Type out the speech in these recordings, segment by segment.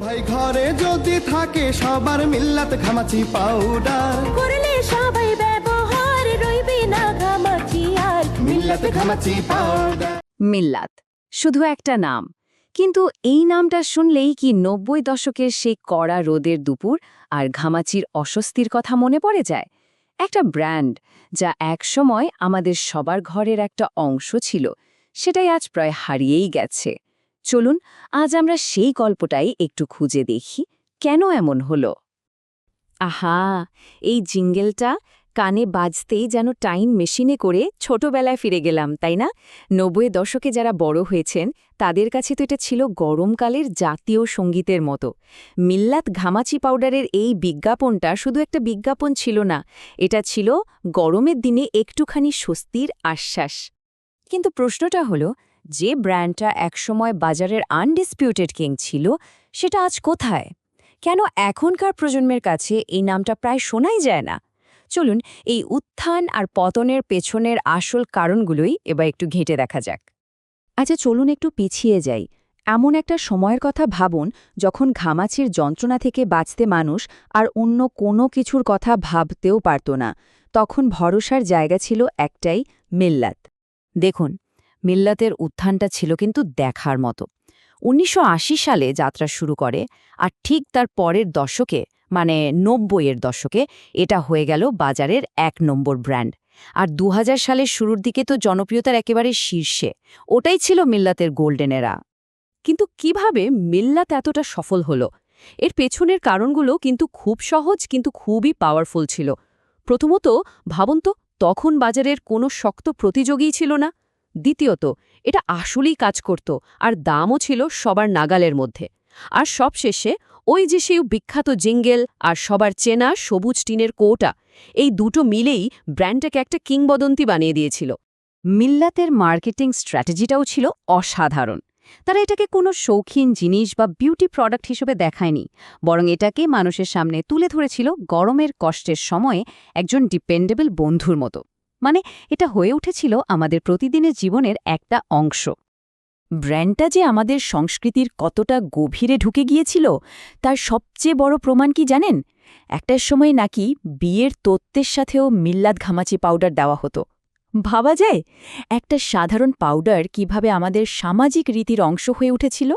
ভাই ঘরে যদি থাকে সবার মিল্লাত ঘামাচি পাউডার করলে সবাই ব্যবহার রইবে না ঘামাচি আর মিল্লাত ঘামাচি পাউডার। মিল্লাত শুধু একটা নাম, কিন্তু এই নামটা শুনলেই কি ৯০ দশকের সেই কড়া রোদের দুপুর আর ঘামাচির অস্বস্তির কথা মনে পড়ে যায়? একটা ব্র্যান্ড যা একসময় আমাদের সবার ঘরের একটা অংশ ছিল, সেটাই আজ প্রায় হারিয়েই গেছে। চলুন আজ আমরা সেই গল্পটাই একটু খুঁজে দেখি, কেন এমন হলো। আহা, এই জিঙ্গেলটা কানে বাজতেই যেন টাইম মেশিনে করে ছোটবেলায় ফিরে গেলাম, তাই না? ৯০ দশকে যারা বড় হয়েছেন তাদের কাছে তো এটা ছিল গরমকালের জাতীয় সঙ্গীতের মতো। মিল্লাত ঘামাচি পাউডারের এই বিজ্ঞাপনটা শুধু একটা বিজ্ঞাপন ছিল না, এটা ছিল গরমের দিনে একটুখানি স্বস্তির আশ্বাস। কিন্তু প্রশ্নটা হলো, যে ব্র্যান্ডটা একসময় বাজারের আনডিসপিউটেড কিং ছিল, সেটা আজ কোথায়? কেন এখনকার প্রজন্মের কাছে এই নামটা প্রায় শোনাই যায় না? চলুন এই উত্থান আর পতনের পেছনের আসল কারণগুলোই এবার একটু ঘেঁটে দেখা যাক। আচ্ছা, চলুন একটু পিছিয়ে যাই। এমন একটা সময়ের কথা ভাবুন যখন ঘামাচির যন্ত্রণা থেকে বাঁচতে মানুষ আর অন্য কোনো কিছুর কথা ভাবতেও পারত না। তখন ভরসার জায়গা ছিল একটাই, মিল্লাত। দেখুন, মিল্লাতের উত্থানটা ছিল কিন্তু দেখার মতো। ১৯৮০ সালে যাত্রা শুরু করে, আর ঠিক তার পরের দশকে মানে ৯০-এর দশকে এটা হয়ে গেল বাজারের ১ নম্বর ব্র্যান্ড। আর ২০০০ সালের শুরুর দিকে তো জনপ্রিয়তার একেবারে শীর্ষে। ওটাই ছিল মিল্লাতের গোল্ডেন এরা। কিন্তু কিভাবে মিল্লাত এতটা সফল হলো? এর পেছনের কারণগুলো কিন্তু খুব সহজ, কিন্তু খুবই পাওয়ারফুল ছিল। প্রথমত ভাবুন তো, তখন বাজারের কোনো শক্ত প্রতিযোগীই ছিল না। দ্বিতীয়ত, এটা আসলেই কাজ করত আর দামও ছিল সবার নাগালের মধ্যে। আর সবশেষে ওই যে সেই বিখ্যাত জিঙ্গেল আর সবার চেনা সবুজ টিনের কৌটা, এই দুটো মিলেই ব্র্যান্ডটাকে একটা কিংবদন্তি বানিয়ে দিয়েছিল। মিল্লাতের মার্কেটিং স্ট্র্যাটেজিটাও ছিল অসাধারণ। তারা এটাকে কোনো শৌখিন জিনিস বা বিউটি প্রোডাক্ট হিসেবে দেখায়নি, বরং এটাকে মানুষের সামনে তুলে ধরেছিল গরমের কষ্টের সময়ে একজন ডিপেন্ডেবল বন্ধুর মতো। মানে এটা হয়ে উঠেছিল আমাদের প্রতিদিনের জীবনের একটা অংশ। ব্র্যান্ডটা যে আমাদের সংস্কৃতির কতটা গভীরে ঢুকে গিয়েছিল তার সবচেয়ে বড় প্রমাণ কি জানেন? একটার সময় নাকি বিয়ের তত্ত্বের সাথেও মিল্লাত ঘামাচি পাউডার দেওয়া হতো। ভাবা যায় একটা সাধারণ পাউডার কিভাবে আমাদের সামাজিক রীতির অংশ হয়ে উঠেছিল।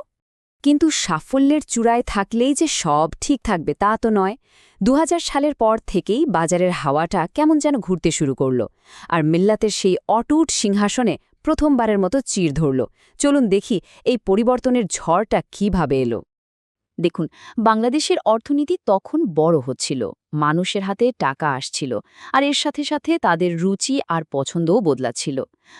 কিন্তু সাফল্যের চূড়ায় থাকলেই যে সব ঠিক থাকবে তা তো নয়। ২০০০ সালের পর থেকেই বাজারের হাওয়াটা কেমন যেন ঘুরতে শুরু করল, আর মিল্লাতের সেই অটুট সিংহাসনে প্রথমবারের মতো চির ধরল। চলুন দেখি এই পরিবর্তনের ঝড়টা কিভাবে এলো। দেখুন, বাংলাদেশের অর্থনীতি তখন বড় হচ্ছিল, মানুষের হাতে টাকা আসছিল, আর এর সাথে সাথে তাদের রুচি আর পছন্দও বদলাচ্ছিল।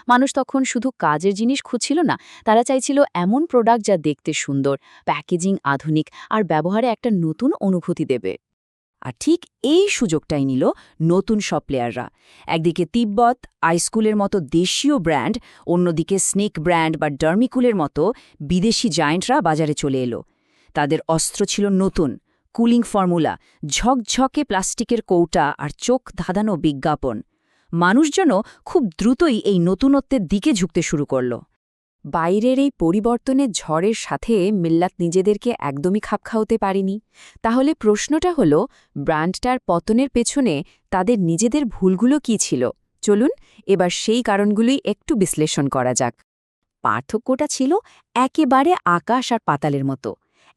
মানুষ তখন শুধু কাজের জিনিস খুঁজছিল না, তারা চাইছিল এমন প্রোডাক্ট যা দেখতে সুন্দর, প্যাকেজিং আধুনিক আর ব্যবহারে একটা নতুন অনুভূতি দেবে। আর ঠিক এই সুযোগটাই নিল নতুন সব প্লেয়াররা। একদিকে তিব্বত, আইসকুলের মতো দেশীয় ব্র্যান্ড, অন্যদিকে স্নেক ব্র্যান্ড বা ডার্মিকুলের মতো বিদেশি জায়ান্টরা বাজারে চলে এলো। তাদের অস্ত্র ছিল নতুন, কুলিং ফর্মুলা, ঝকঝকে প্লাস্টিকের কৌটা আর চোখ ধাঁধানো বিজ্ঞাপন। মানুষজন খুব দ্রুতই এই নতুনত্বের দিকে ঝুঁকতে শুরু করল। বাইরের এই পরিবর্তনের ঝড়ের সাথে মিল্লাত নিজেদেরকে একদমই খাপ খাওয়াতে পারেনি। তাহলে প্রশ্নটা হলো, ব্র্যান্ডটার পতনের পেছনে তাদের নিজেদের ভুলগুলো কী ছিল? চলুন এবার সেই কারণগুলোই একটু বিশ্লেষণ করা যাক। পার্থক্যটা ছিল একেবারে আকাশ আর পাতালের মতো।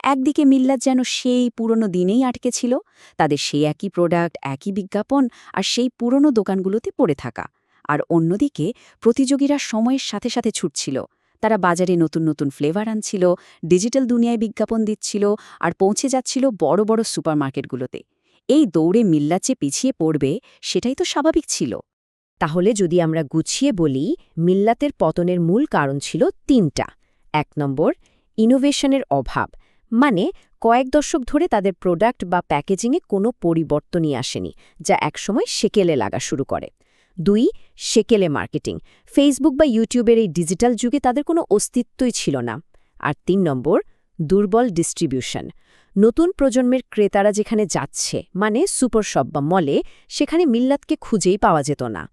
একদিকে মিল্লাত যেন সেই পুরনো দিনেই আটকে ছিল, তাদের সেই একই প্রোডাক্ট, একই বিজ্ঞাপন আর সেই পুরনো দোকানগুলোতে পড়ে থাকা। আর অন্যদিকে প্রতিযোগীরা সময়ের সাথে সাথে ছুটছিল। তারা বাজারে নতুন নতুন ফ্লেভার আনছিল, ডিজিটাল দুনিয়ায় বিজ্ঞাপন দিচ্ছিল আর পৌঁছে যাচ্ছিল বড় বড় সুপারমার্কেটগুলোতে। এই দৌড়ে মিল্লাত যে পিছিয়ে পড়বে সেটাই তো স্বাভাবিক ছিল। তাহলে যদি আমরা গুছিয়ে বলি, মিল্লাতের পতনের মূল কারণ ছিল ৩টা। ১ নম্বর, ইনোভেশনের অভাব, মানে কয়েক দশক ধরে তাদের প্রোডাক্ট বা প্যাকেজিংয়ে কোনো পরিবর্তনই আসেনি, যা একসময় সেকেলে লাগা শুরু করে। ২, সেকেলে মার্কেটিং, ফেসবুক বা ইউটিউবের এই ডিজিটাল যুগে তাদের কোনো অস্তিত্বই ছিল না। আর ৩ নম্বর, দুর্বল ডিস্ট্রিবিউশন। নতুন প্রজন্মের ক্রেতারা যেখানে যাচ্ছে, মানে সুপার শপ বা মলে, সেখানে মিল্লাতকে খুঁজেই পাওয়া যেত না।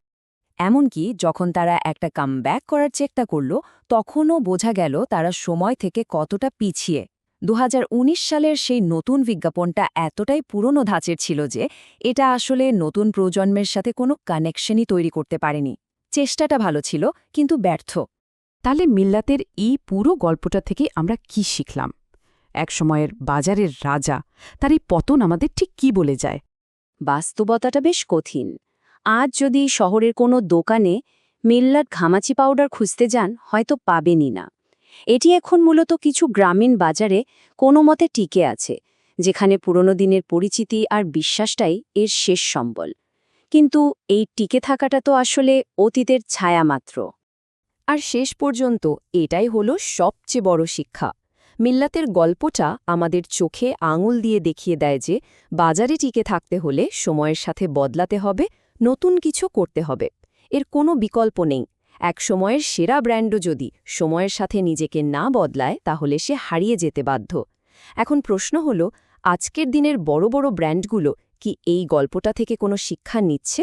এমনকি যখন তারা একটা কামব্যাক করার চেষ্টা করল, তখনও বোঝা গেল তারা সময় থেকে কতটা পিছিয়ে। 2019 সালের সেই নতুন বিজ্ঞাপনটা এতটাই পুরনো ধাঁচের ছিল যে এটা আসলে নতুন প্রজন্মের সাথে কোনো কানেকশনই তৈরি করতে পারেনি। চেষ্টাটা ভালো ছিল, কিন্তু ব্যর্থ। তাহলে মিল্লাতের এই পুরো গল্পটা থেকে আমরা কি শিখলাম? একসময়ের বাজারের রাজা, তার এই পতন আমাদের ঠিক কি বলে যায়? বাস্তবতাটা বেশ কঠিন। আজ যদি শহরের কোনো দোকানে মিল্লাত ঘামাচি পাউডার খুঁজতে যান, হয়তো পাবেনই না। এটি এখন মূলত কিছু গ্রামীণ বাজারে কোনো মতে টিকে আছে, যেখানে পুরনো দিনের পরিচিতি আর বিশ্বাসটাই এর শেষ সম্বল। কিন্তু এই টিকে থাকাটা তো আসলে অতীতের ছায়া মাত্র। আর শেষ পর্যন্ত এটাই হলো সবচেয়ে বড় শিক্ষা। মিল্লাতের গল্পটা আমাদের চোখে আঙুল দিয়ে দেখিয়ে দেয় যে বাজারে টিকে থাকতে হলে সময়ের সাথে বদলাতে হবে, নতুন কিছু করতে হবে। এর কোনো বিকল্প নেই। এক সময়ের সেরা ব্র্যান্ডও যদি সময়ের সাথে নিজেকে না বদলায়, তাহলে সে হারিয়ে যেতে বাধ্য। এখন প্রশ্ন হল, আজকের দিনের বড় বড় ব্র্যান্ডগুলো কি এই গল্পটা থেকে কোনো শিক্ষা নিচ্ছে?